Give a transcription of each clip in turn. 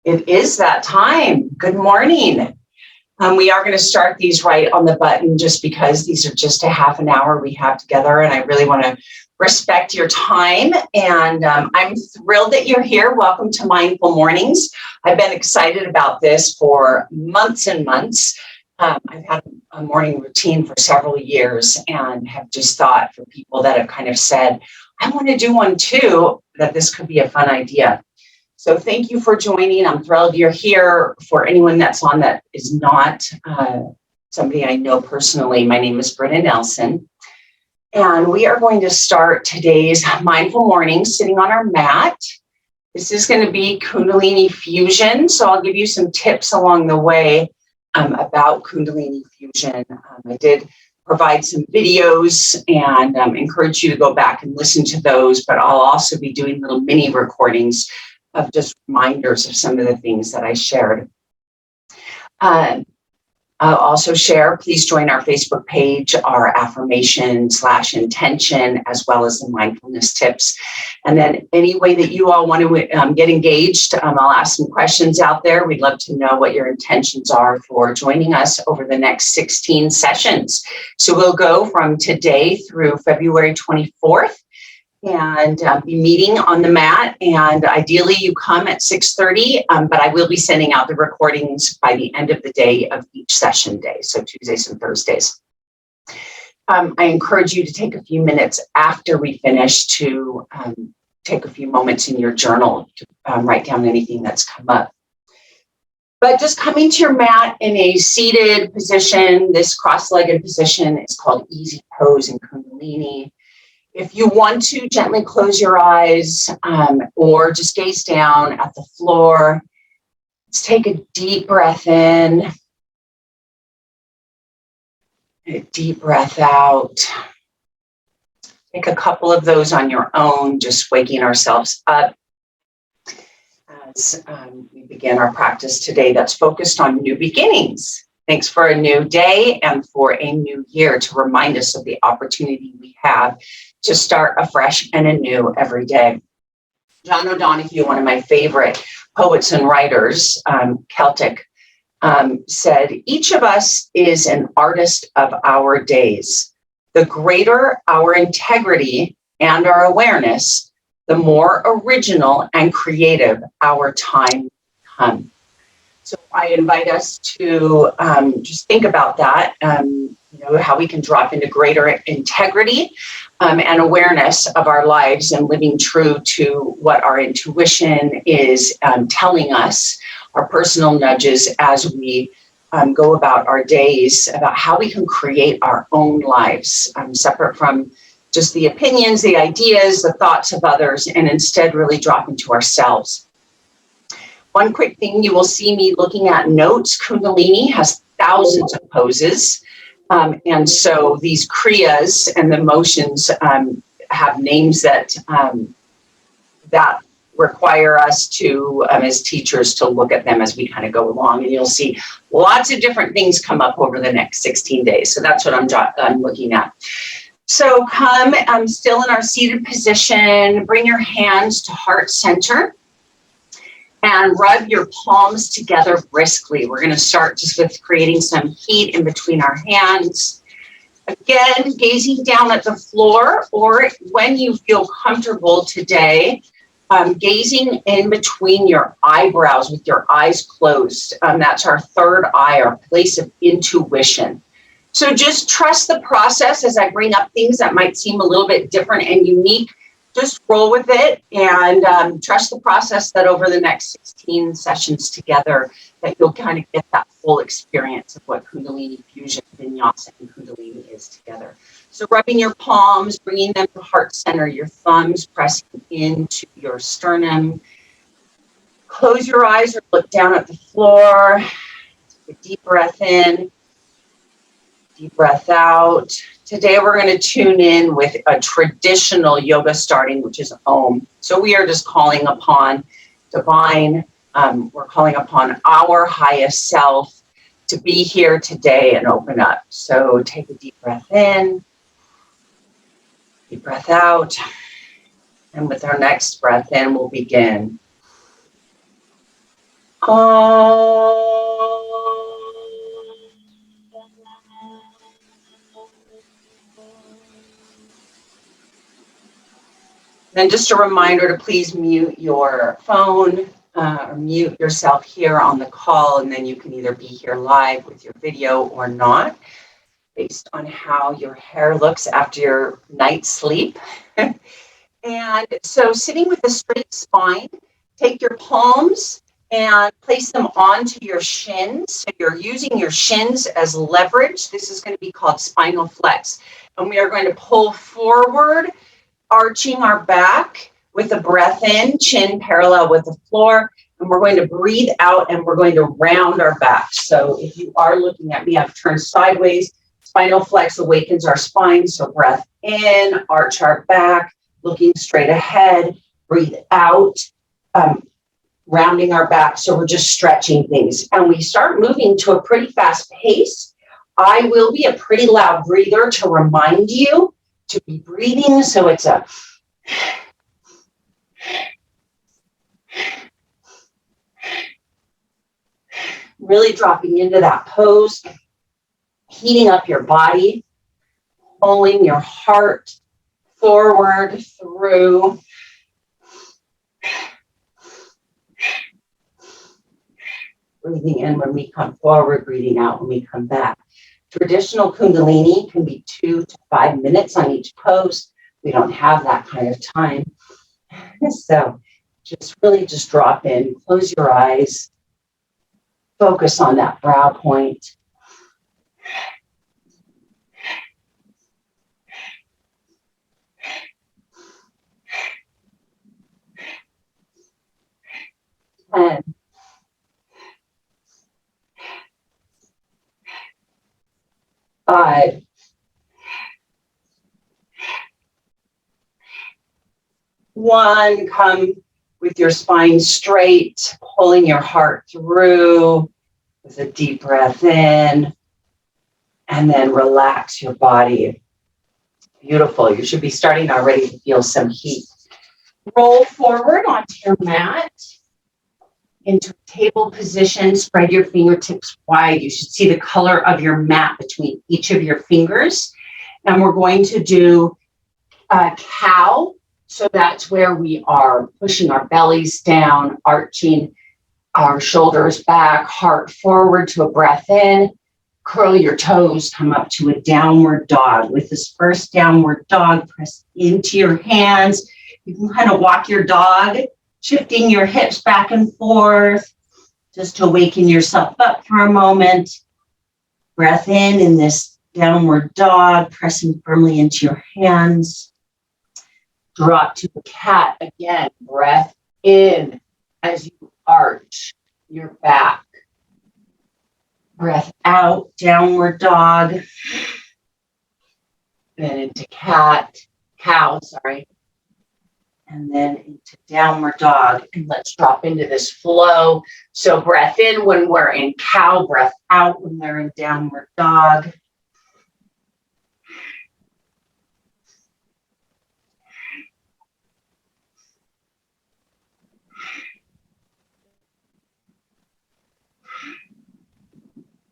It is that time. Good morning. We are going to start these right on the button just because these are just a half an hour we have together, and I really want to respect your time. And I'm thrilled that you're here. Welcome to Mindful Mornings. I've been excited about this for months and months. I've had a morning routine for several years and have just thought, for people that have kind of said, I want to do one too, that this could be a fun idea. So thank you for joining. I'm thrilled you're here. For anyone that's on that is not somebody I know personally, my name is Britta Nelson. And we are going to start today's Mindful Morning sitting on our mat. This is going to be Kundalini Fusion. So I'll give you some tips along the way about Kundalini Fusion. I did provide some videos and encourage you to go back and listen to those, but I'll also be doing little mini recordings of just reminders of some of the things that I shared. I'll also share, please join our Facebook page, our affirmation/intention, as well as the mindfulness tips. And then any way that you all want to get engaged, I'll ask some questions out there. We'd love to know what your intentions are for joining us over the next 16 sessions. So we'll go from today through February 24th. And be meeting on the mat, and ideally you come at 6:30, but I will be sending out the recordings by the end of the day of each session day, so Tuesdays and Thursdays. I encourage you to take a few minutes after we finish to take a few moments in your journal to write down anything that's come up. But just coming to your mat in a seated position, this cross-legged position is called Easy Pose in Kundalini. If you want to, gently close your eyes or just gaze down at the floor. Let's take a deep breath in, a deep breath out. Take a couple of those on your own, just waking ourselves up as we begin our practice today that's focused on new beginnings. Thanks for a new day and for a new year to remind us of the opportunity we have to start afresh and anew every day. John O'Donohue, one of my favorite poets and writers, Celtic, said, each of us is an artist of our days. The greater our integrity and our awareness, the more original and creative our time becomes. So I invite us to just think about that, how we can drop into greater integrity and awareness of our lives and living true to what our intuition is telling us, our personal nudges as we go about our days, about how we can create our own lives, separate from just the opinions, the ideas, the thoughts of others, and instead really drop into ourselves. One quick thing, you will see me looking at notes. Kundalini has thousands of poses. And so these kriyas and the motions have names that require us to, as teachers, to look at them as we kind of go along. And you'll see lots of different things come up over the next 16 days. So that's what I'm looking at. So come still in our seated position. Bring your hands to heart center. And rub your palms together briskly. We're going to start just with creating some heat in between our hands. Again, gazing down at the floor, or when you feel comfortable today, gazing in between your eyebrows with your eyes closed. That's our third eye, our place of intuition. So just trust the process as I bring up things that might seem a little bit different and unique. Just roll with it and trust the process that over the next 16 sessions together that you'll kind of get that full experience of what Kundalini Fusion, Vinyasa, and Kundalini is together. So rubbing your palms, bringing them to heart center, your thumbs pressing into your sternum. Close your eyes or look down at the floor. Take a deep breath in, deep breath out. Today we're going to tune in with a traditional yoga starting, which is Om. So we are just calling upon divine, we're calling upon our highest self to be here today and open up. So take a deep breath in, deep breath out. And with our next breath in, we'll begin. Then just a reminder to please mute your phone or mute yourself here on the call, and then you can either be here live with your video or not, based on how your hair looks after your night's sleep. And so sitting with a straight spine, take your palms and place them onto your shins. So you're using your shins as leverage. This is going to be called spinal flex. And we are going to pull forward, arching our back with a breath in, chin parallel with the floor. And we're going to breathe out and we're going to round our back. So if you are looking at me, I've turned sideways. Spinal flex awakens our spine. So breath in, arch our back, looking straight ahead, breathe out, rounding our back. So we're just stretching things. And we start moving to a pretty fast pace. I will be a pretty loud breather to remind you to be breathing. So it's a really dropping into that pose, heating up your body, pulling your heart forward through. Breathing in when we come forward, breathing out when we come back. Traditional Kundalini can be 2 to 5 minutes on each pose. We don't have that kind of time. So just really just drop in, close your eyes, focus on that brow point. And 5, 1, come with your spine straight, pulling your heart through with a deep breath in, and then relax your body. Beautiful. You should be starting already to feel some heat. Roll forward onto your mat into table position. Spread your fingertips wide. You should see the color of your mat between each of your fingers. And we're going to do a cow. So that's where we are pushing our bellies down, arching our shoulders back, heart forward to a breath in. Curl your toes, come up to a downward dog. With this first downward dog, press into your hands. You can kind of walk your dog, shifting your hips back and forth, just to awaken yourself up for a moment. Breath in this downward dog, pressing firmly into your hands. Drop to the cat again. Breath in as you arch your back. Breath out, downward dog. Then into cow, and then into downward dog. And let's drop into this flow. So breath in when we're in cow, breath out when we're in downward dog.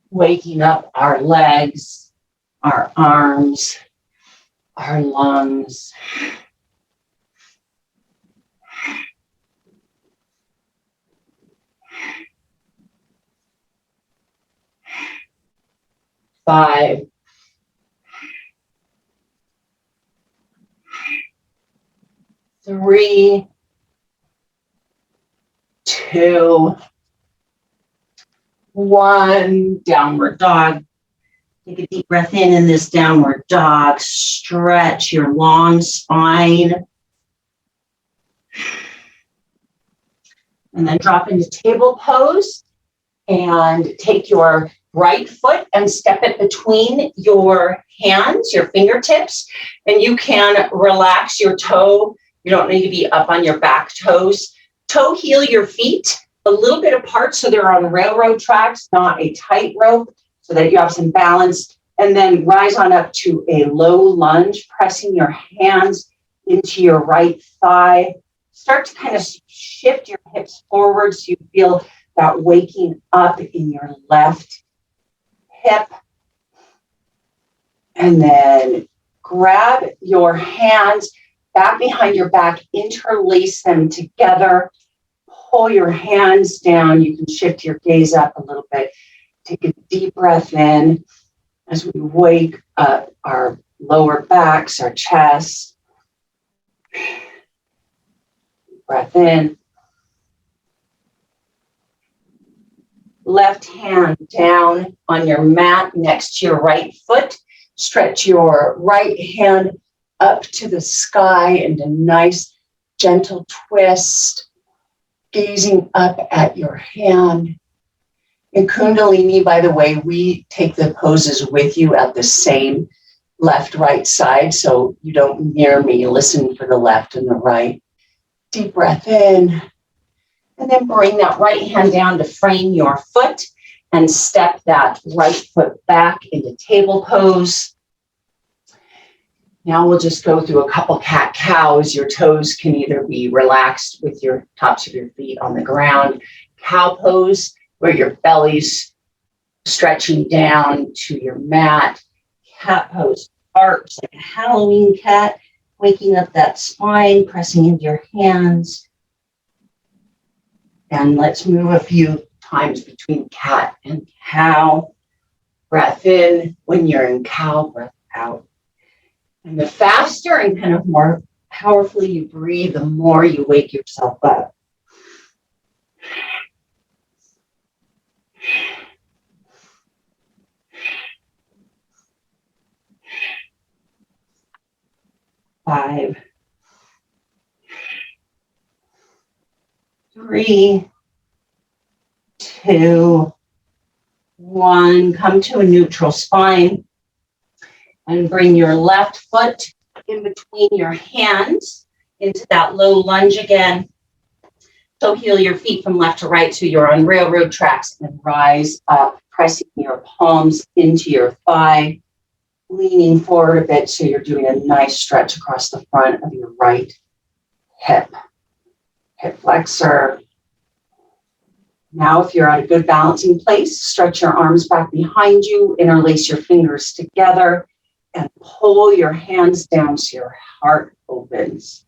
Waking up our legs, our arms, our lungs. Five, 3, 2, 1, downward dog. Take a deep breath in this downward dog. Stretch your long spine. And then drop into table pose and take your right foot and step it between your hands, your fingertips, and you can relax your toe. You don't need to be up on your back toes. Toe heel your feet a little bit apart so they're on railroad tracks, not a tightrope, so that you have some balance. And then rise on up to a low lunge, pressing your hands into your right thigh. Start to kind of shift your hips forward so you feel that waking up in your left hip. And then grab your hands back behind your back, interlace them together, pull your hands down. You can shift your gaze up a little bit. Take a deep breath in as we wake up our lower backs, our chest. Breath in. Left hand down on your mat next to your right foot. Stretch your right hand up to the sky in a nice gentle twist, gazing up at your hand. In Kundalini, by the way, we take the poses with you at the same left-right side, so you don't mirror me. Listen for the left and the right. Deep breath in, and then bring that right hand down to frame your foot and step that right foot back into table pose. Now we'll just go through a couple cat-cows. Your toes can either be relaxed with your tops of your feet on the ground. Cow pose, where your belly's stretching down to your mat. Cat pose, arch like a Halloween cat, waking up that spine, pressing into your hands. And let's move a few times between cat and cow. Breath in. When you're in cow, breath out. And the faster and kind of more powerfully you breathe, the more you wake yourself up. Five, 3, 2, 1. Come to a neutral spine and bring your left foot in between your hands into that low lunge again. So heel your feet from left to right so you're on railroad tracks and rise up, pressing your palms into your thigh, leaning forward a bit so you're doing a nice stretch across the front of your right hip. Hip flexor. Now, if you're at a good balancing place, stretch your arms back behind you, interlace your fingers together, and pull your hands down so your heart opens.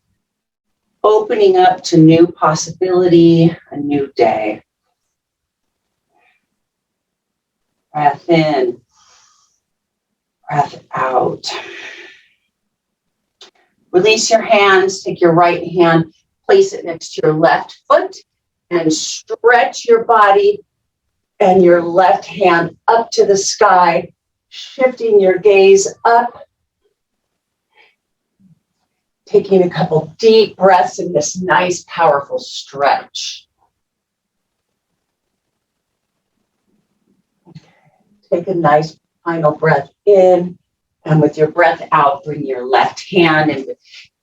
Opening up to new possibility, a new day. Breath in, breath out. Release your hands, take your right hand, place it next to your left foot, and stretch your body and your left hand up to the sky, shifting your gaze up. Taking a couple deep breaths in this nice, powerful stretch. Take a nice final breath in, and with your breath out, bring your left hand in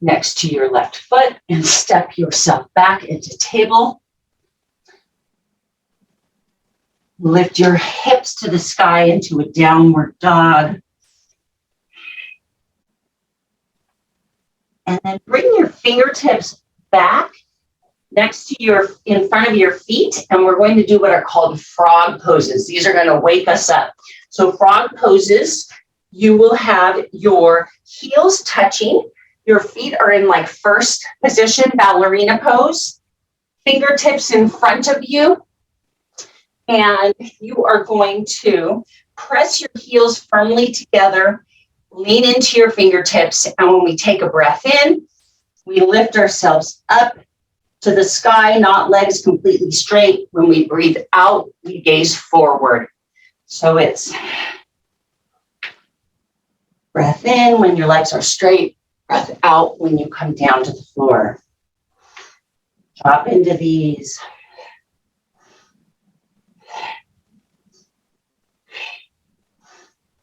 next to your left foot and step yourself back into table. Lift your hips to the sky into a downward dog. And then bring your fingertips back next to in front of your feet. And we're going to do what are called frog poses. These are going to wake us up. So frog poses, you will have your heels touching. Your feet are in like first position, ballerina pose. Fingertips in front of you. And you are going to press your heels firmly together. Lean into your fingertips, and when we take a breath in, we lift ourselves up to the sky, not legs completely straight. When we breathe out, we gaze forward. So it's breath in when your legs are straight, breath out when you come down to the floor. Drop into these.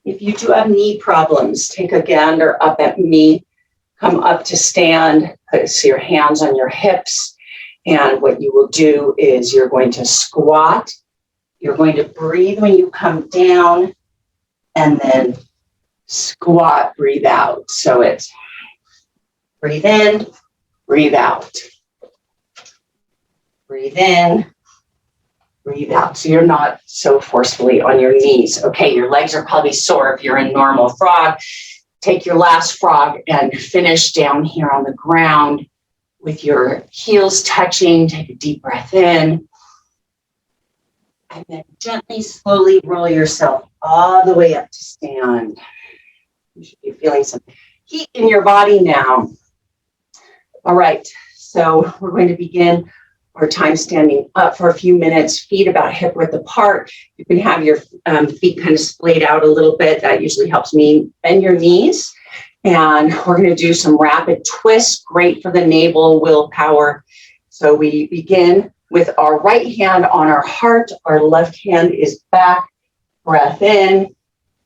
If you do have knee problems, take a gander up at me, come up to stand, place your hands on your hips, and what you will do is you're going to squat, you're going to breathe when you come down, and then squat, breathe out. So it's breathe in, breathe out. Breathe in, Breathe out so you're not so forcefully on your knees. Okay, your legs are probably sore if you're in normal frog. Take your last frog and finish down here on the ground with your heels touching. Take a deep breath in. And then gently, slowly roll yourself all the way up to stand. You should be feeling some heat in your body now. All right, so we're going to begin our time standing up for a few minutes, feet about hip width apart. You can have your feet kind of splayed out a little bit. That usually helps me. Bend your knees. And we're going to do some rapid twists, great for the navel, willpower. So we begin with our right hand on our heart. Our left hand is back. Breath in,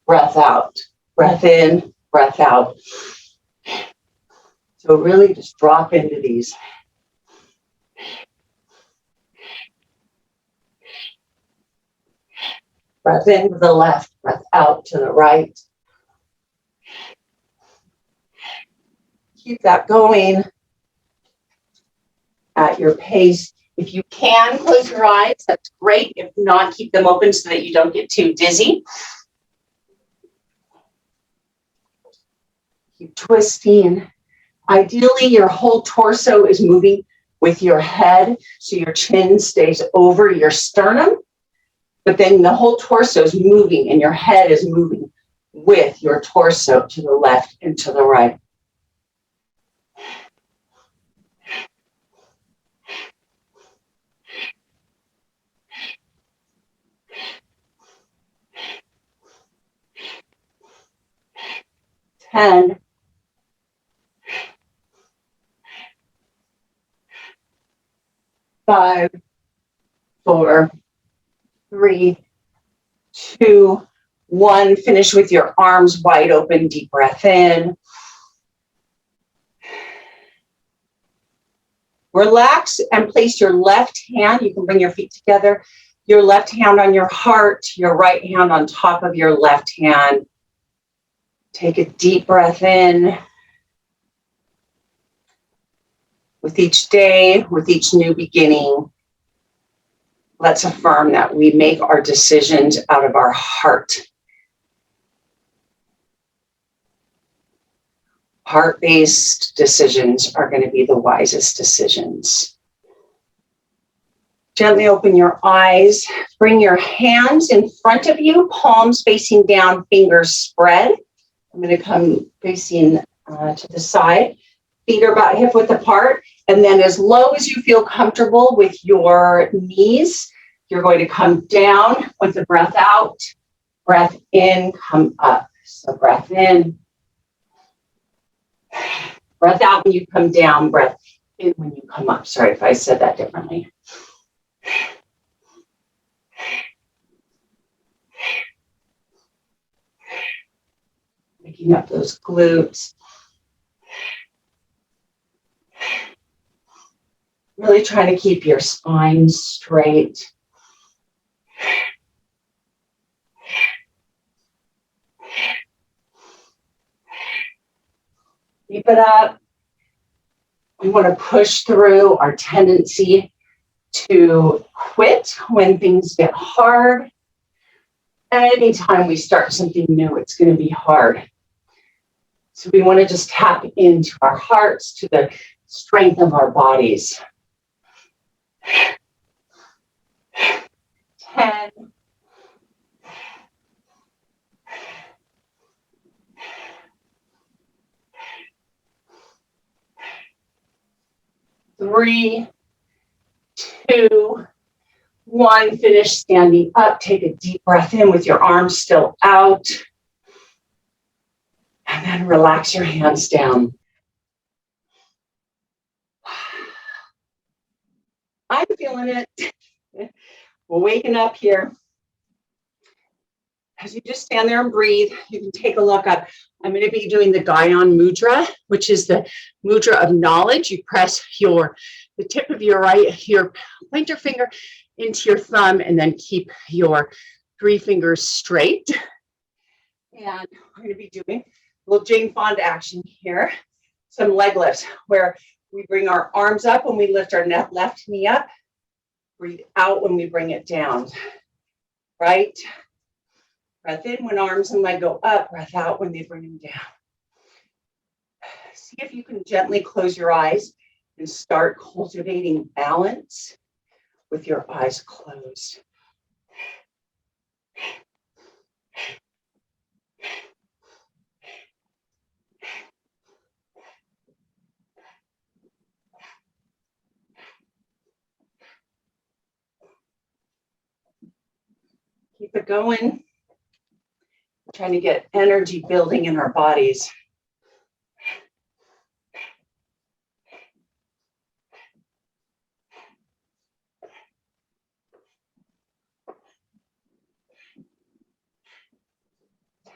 breath out. Breath in, breath out. So really just drop into these. Breath in to the left, breath out to the right. Keep that going at your pace. If you can close your eyes, that's great. If not, keep them open so that you don't get too dizzy. Keep twisting. Ideally, your whole torso is moving with your head, so your chin stays over your sternum. But then the whole torso is moving and your head is moving with your torso to the left and to the right. And 5, 4, 3, 2, 1. Finish with your arms wide open. Deep breath in. Relax and place your left hand. You can bring your feet together. Your left hand on your heart, your right hand on top of your left hand. Take a deep breath in. With each day, with each new beginning, let's affirm that we make our decisions out of our heart. Heart-based decisions are going to be the wisest decisions. Gently open your eyes. Bring your hands in front of you, palms facing down, fingers spread. I'm going to come facing to the side. Feet are about hip width apart. And then as low as you feel comfortable with your knees, you're going to come down with the breath out. Breath in, come up. So breath in. Breath out when you come down. Breath in when you come up. Sorry if I said that differently. Picking up those glutes. Really trying to keep your spine straight. Keep it up. We want to push through our tendency to quit when things get hard. Anytime we start something new, it's going to be hard. So we want to just tap into our hearts, to the strength of our bodies. 10. 3, 2, 1. Finish standing up. Take a deep breath in with your arms still out. And then relax your hands down. I'm feeling it. We're waking up here. As you just stand there and breathe, you can take a look up. I'm going to be doing the Gyan Mudra, which is the mudra of knowledge. You press the tip of your pointer finger into your thumb, and then keep your 3 fingers straight. And we're going to be doing a little Jane Fonda action here. Some leg lifts where we bring our arms up and we lift our left knee up. Breathe out when we bring it down. Right? Breath in when arms and leg go up. Breath out when they bring them down. See if you can gently close your eyes and start cultivating balance with your eyes closed. Keep it going. Trying to get energy building in our bodies.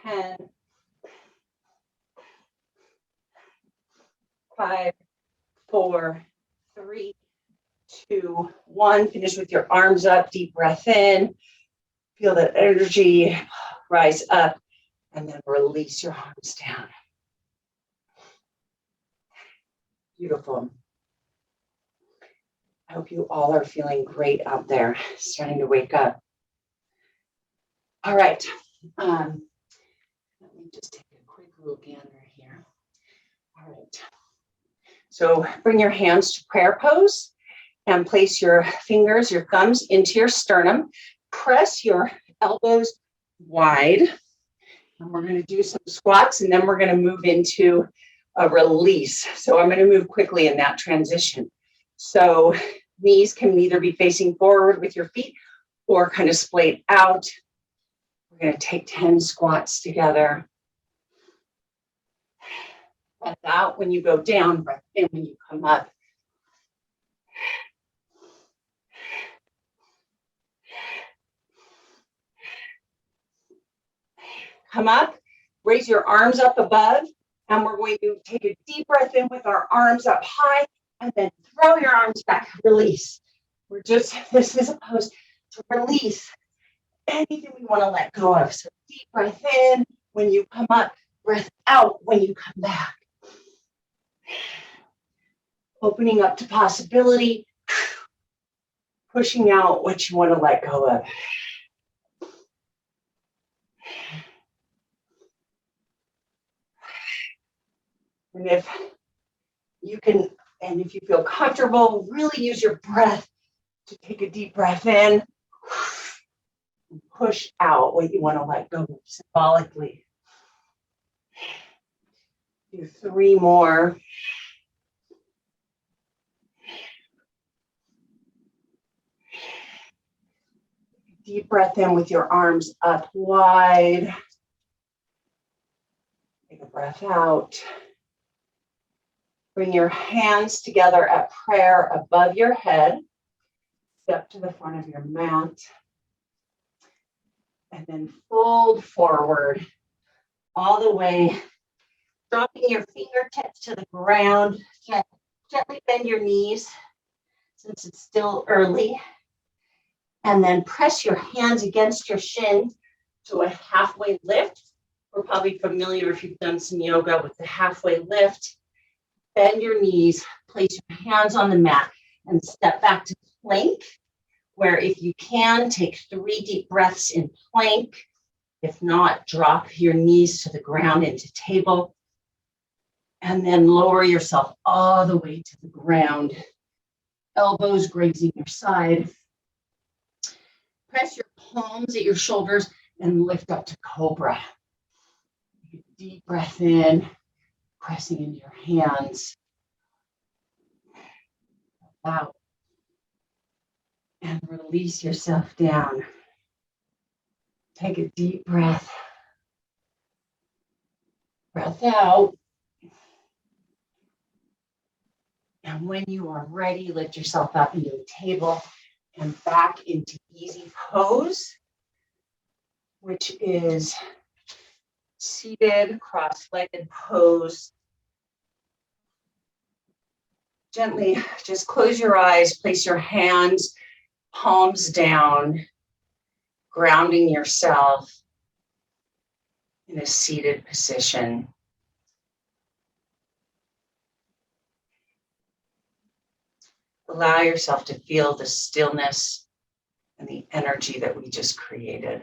Ten, 5, 4, 3, 2, 1. Finish with your arms up. Deep breath in. Feel that energy rise up, and then release your arms down. Beautiful. I hope you all are feeling great out there, starting to wake up. All right. Let me just take a quick little gander here. All right. So bring your hands to prayer pose and place your fingers, your thumbs into your sternum. Press your elbows wide. And we're going to do some squats, and then we're going to move into a release. So I'm going to move quickly in that transition. So knees can either be facing forward with your feet or kind of splayed out. We're going to take 10 squats together. Breath out when you go down, breath in when you come up. Come up, raise your arms up above, and we're going to take a deep breath in with our arms up high, and then throw your arms back, release. This is a pose to release anything we want to let go of. So deep breath in when you come up, breath out when you come back. Opening up to possibility, pushing out what you want to let go of. And if you can, and if you feel comfortable, really use your breath to take a deep breath in, and push out what you want to let go of symbolically. Do 3 more. Deep breath in with your arms up wide. Take a breath out. Bring your hands together at prayer above your head. Step to the front of your mat. And then fold forward all the way, dropping your fingertips to the ground. Gently bend your knees since it's still early. And then press your hands against your shin to a halfway lift. We're probably familiar if you've done some yoga with the halfway lift. Bend your knees, place your hands on the mat, and step back to plank, where if you can, take 3 deep breaths in plank. If not, drop your knees to the ground into table, and then lower yourself all the way to the ground. Elbows grazing your side. Press your palms at your shoulders and lift up to cobra. Deep breath in, pressing into your hands. Out. And release yourself down. Take a deep breath. Breath out. And when you are ready, lift yourself up into a table and back into easy pose, which is seated, cross-legged pose. Gently just close your eyes, place your hands, palms down, grounding yourself in a seated position. Allow yourself to feel the stillness and the energy that we just created.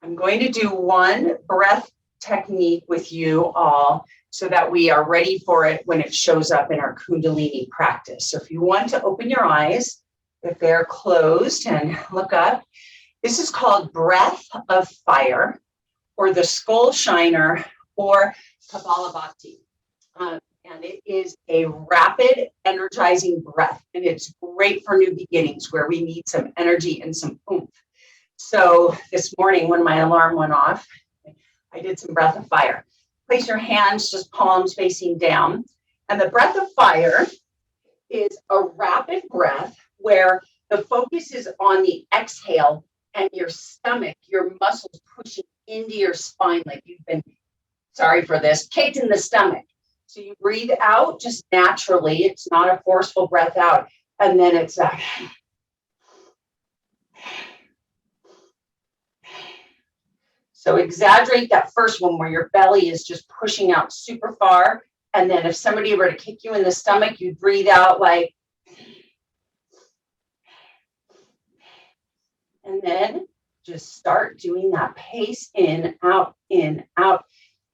I'm going to do one breath technique with you all so that we are ready for it when it shows up in our Kundalini practice. So if you want to open your eyes, if they're closed, and look up, this is called Breath of Fire, or the Skull Shiner, or Kapalabhati. And it is a rapid, energizing breath, and it's great for new beginnings where we need some energy and some oomph. So this morning when my alarm went off, I did some breath of fire. Place your hands just palms facing down. And the breath of fire is a rapid breath where the focus is on the exhale and your stomach, your muscles pushing into your spine like you've been, sorry for this, kicked in the stomach. So you breathe out just naturally. It's not a forceful breath out. And then it's a so exaggerate that first one where your belly is just pushing out super far. And then if somebody were to kick you in the stomach, you'd breathe out like, and then just start doing that pace in, out, in, out.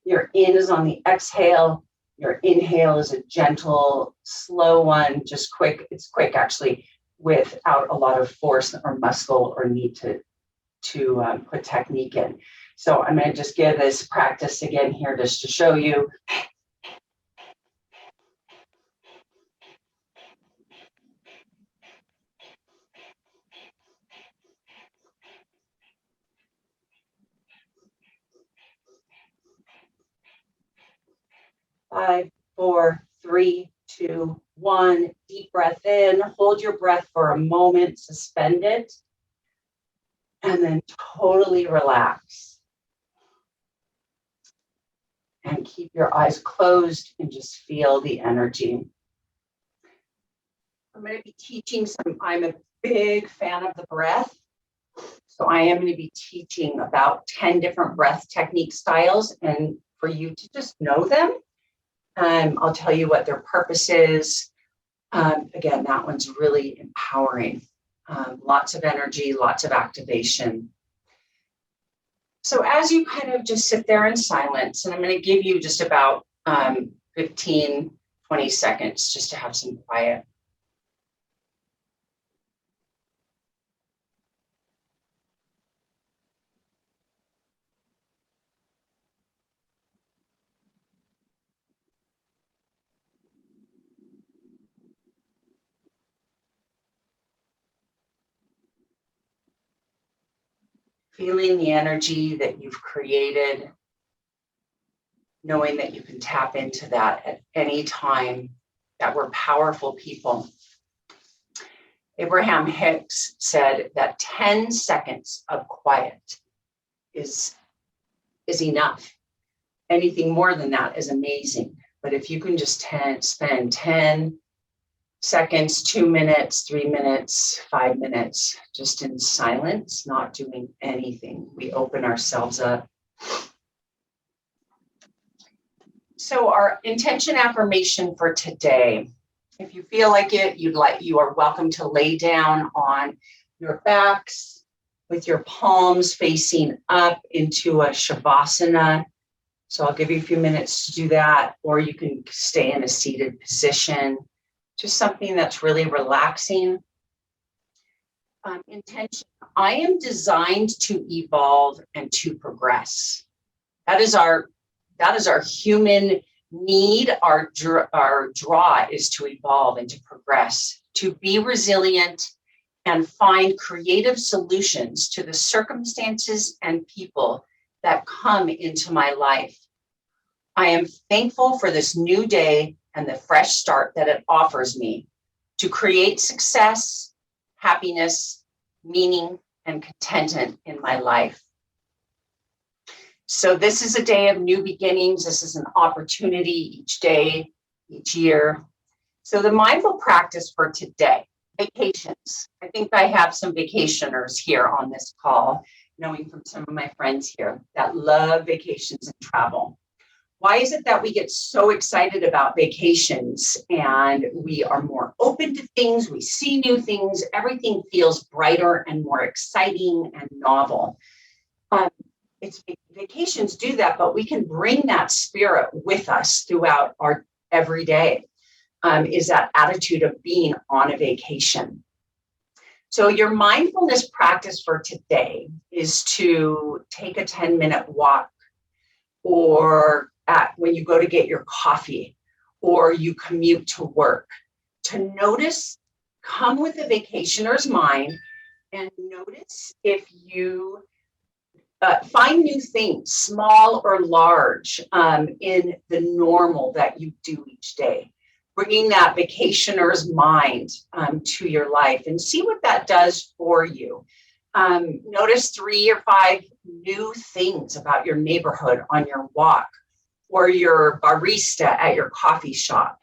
Your in is on the exhale. Your inhale is a gentle, slow one, just quick. It's quick actually, without a lot of force or muscle or need to put technique in. So I'm going to just give this practice again here just to show you. Five, four, three, two, one. Deep breath in. Hold your breath for a moment. Suspend it. And then totally relax. And keep your eyes closed and just feel the energy. I'm going to be teaching I'm a big fan of the breath. So I am going to be teaching about 10 different breath technique styles, and for you to just know them. I'll tell you what their purpose is. Again, that one's really empowering. Lots of energy, lots of activation. So as you kind of just sit there in silence, and I'm going to give you just about 15, 20 seconds just to have some quiet. Feeling the energy that you've created, knowing that you can tap into that at any time, that we're powerful people. Abraham Hicks said that 10 seconds of quiet is enough. Anything more than that is amazing. But if you can just spend 10 seconds, 2 minutes, 3 minutes, 5 minutes, just in silence, not doing anything, we open ourselves up. So our intention affirmation for today, if you feel like it, you are welcome to lay down on your backs with your palms facing up into a Shavasana. So I'll give you a few minutes to do that, or you can stay in a seated position, just something that's really relaxing. Intention, I am designed to evolve and to progress. That is our human need. Our draw is to evolve and to progress, to be resilient and find creative solutions to the circumstances and people that come into my life. I am thankful for this new day and the fresh start that it offers me to create success, happiness, meaning, and contentment in my life. So this is a day of new beginnings. This is an opportunity each day, each year. So the mindful practice for today, vacations. I think I have some vacationers here on this call. knowing from some of my friends here that love vacations and travel. Why is it that we get so excited about vacations and we are more open to things, we see new things, everything feels brighter and more exciting and novel? Vacations do that, but we can bring that spirit with us throughout our everyday, is that attitude of being on a vacation. So your mindfulness practice for today is to take a 10-minute walk, or when you go to get your coffee, or you commute to work, to notice, come with a vacationer's mind and notice if you find new things, small or large, in the normal that you do each day. Bringing that vacationer's mind to your life and see what that does for you. Notice 3 or 5 new things about your neighborhood on your walk, or your barista at your coffee shop,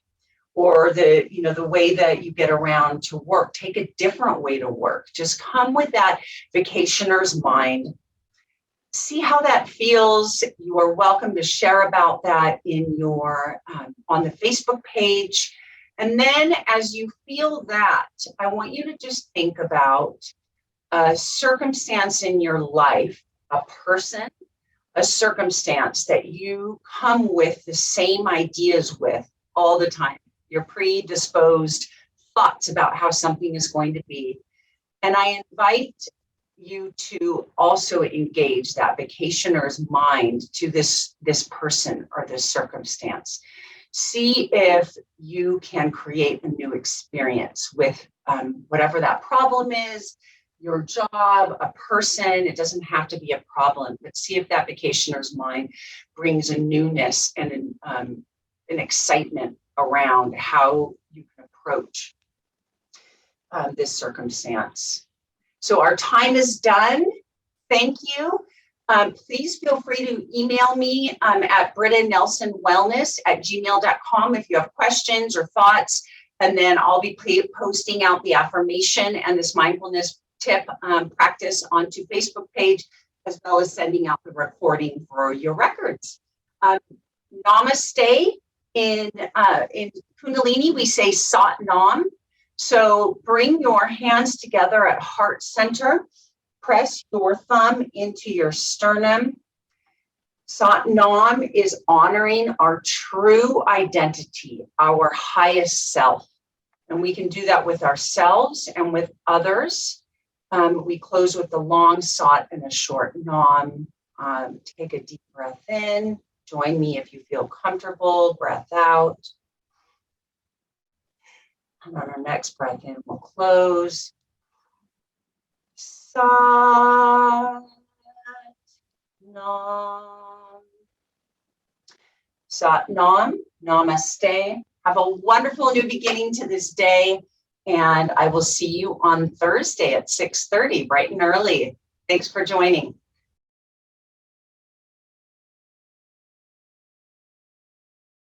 or the way that you get around to work. Take a different way to work. Just come with that vacationer's mind. See how that feels. You are welcome to share about that in your on the Facebook page. And then as you feel that, I want you to just think about a circumstance in your life, a person, a circumstance that you come with the same ideas with all the time, your predisposed thoughts about how something is going to be. And I invite you to also engage that vacationer's mind to this person or this circumstance. See if you can create a new experience with whatever that problem is, your job, a person. It doesn't have to be a problem, but see if that vacationer's mind brings a newness and an excitement around how you can approach this circumstance. So our time is done. Thank you. Please feel free to email me at brittanelsonwellness@gmail.com if you have questions or thoughts. And then I'll be posting out the affirmation and this mindfulness tip practice onto Facebook page, as well as sending out the recording for your records. Namaste. In Kundalini, we say Sat Nam. So bring your hands together at heart center. Press your thumb into your sternum. Sat Nam is honoring our true identity, our highest self. And we can do that with ourselves and with others. We close with the long Sat and a short Nam. Take a deep breath in. Join me if you feel comfortable. Breath out. And on our next breath in, we'll close. Sat Nam. Sat Nam. Namaste. Have a wonderful new beginning to this day. And I will see you on Thursday at 6:30, bright and early. Thanks for joining.